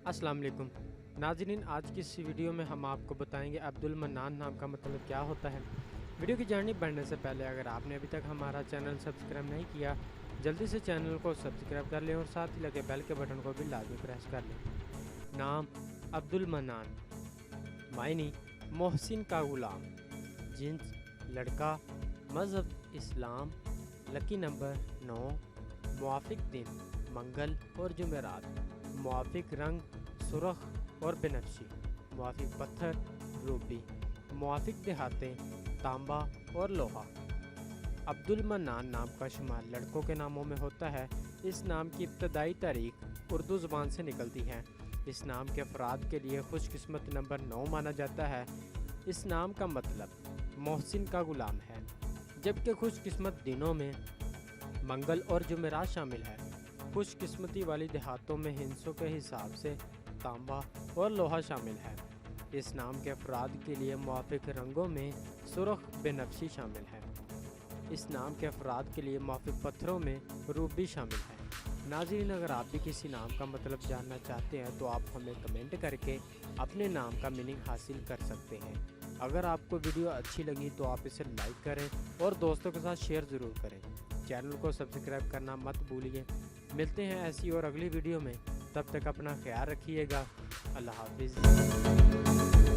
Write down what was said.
अस्सलाम वालेकुम नाज़रीन, आज की इस वीडियो में हम आपको बताएंगे अब्दुल मन्नान नाम का मतलब क्या होता है। वीडियो की जर्नी बढ़ने से पहले अगर आपने अभी तक हमारा चैनल सब्सक्राइब नहीं किया, जल्दी से चैनल को सब्सक्राइब कर लें और साथ ही लगे बेल के बटन को भी लाजमी प्रेस कर लें। नाम अब्दुल मन्नान, मायनी मोहसिन का गुलाम, जिन्स लड़का, मज़हब इस्लाम, लकी नंबर 9, मुआफिक दिन मंगल और जुमेरात, मुआफिक रंग सुरख और बेनफ्शी, मुआफिक पत्थर रूबी, मुआफिक देहातें तांबा और लोहा। अब्दुल मन्नान नाम का शुमार लड़कों के नामों में होता है। इस नाम की इब्तदाई तारीख उर्दू ज़ुबान से निकलती है। इस नाम के अफराद के लिए खुशकिस्मत नंबर 9 माना जाता है। इस नाम का मतलब मोहसिन का गुलाम है, जबकि खुशकिस्मत दिनों में मंगल और जुमेरात शामिल है। खुशकिस्मती वाली देहातों में हिंसों के हिसाब से तांबा और लोहा शामिल है। इस नाम के अफराद के लिए मुआफिक रंगों में सुरख बेनफ्शी शामिल है। इस नाम के अफराद के लिए मुआफिक पत्थरों में रूबी शामिल है। नाज़रीन, अगर आप भी किसी नाम का मतलब जानना चाहते हैं तो आप हमें कमेंट करके अपने नाम का मीनिंग हासिल कर सकते हैं। अगर आपको वीडियो अच्छी लगी तो आप इसे लाइक करें और दोस्तों के साथ शेयर ज़रूर करें। चैनल को सब्सक्राइब करना मत भूलिए। मिलते हैं ऐसी और अगली वीडियो में, तब तक अपना ख्याल रखिएगा। अल्लाह हाफिज़।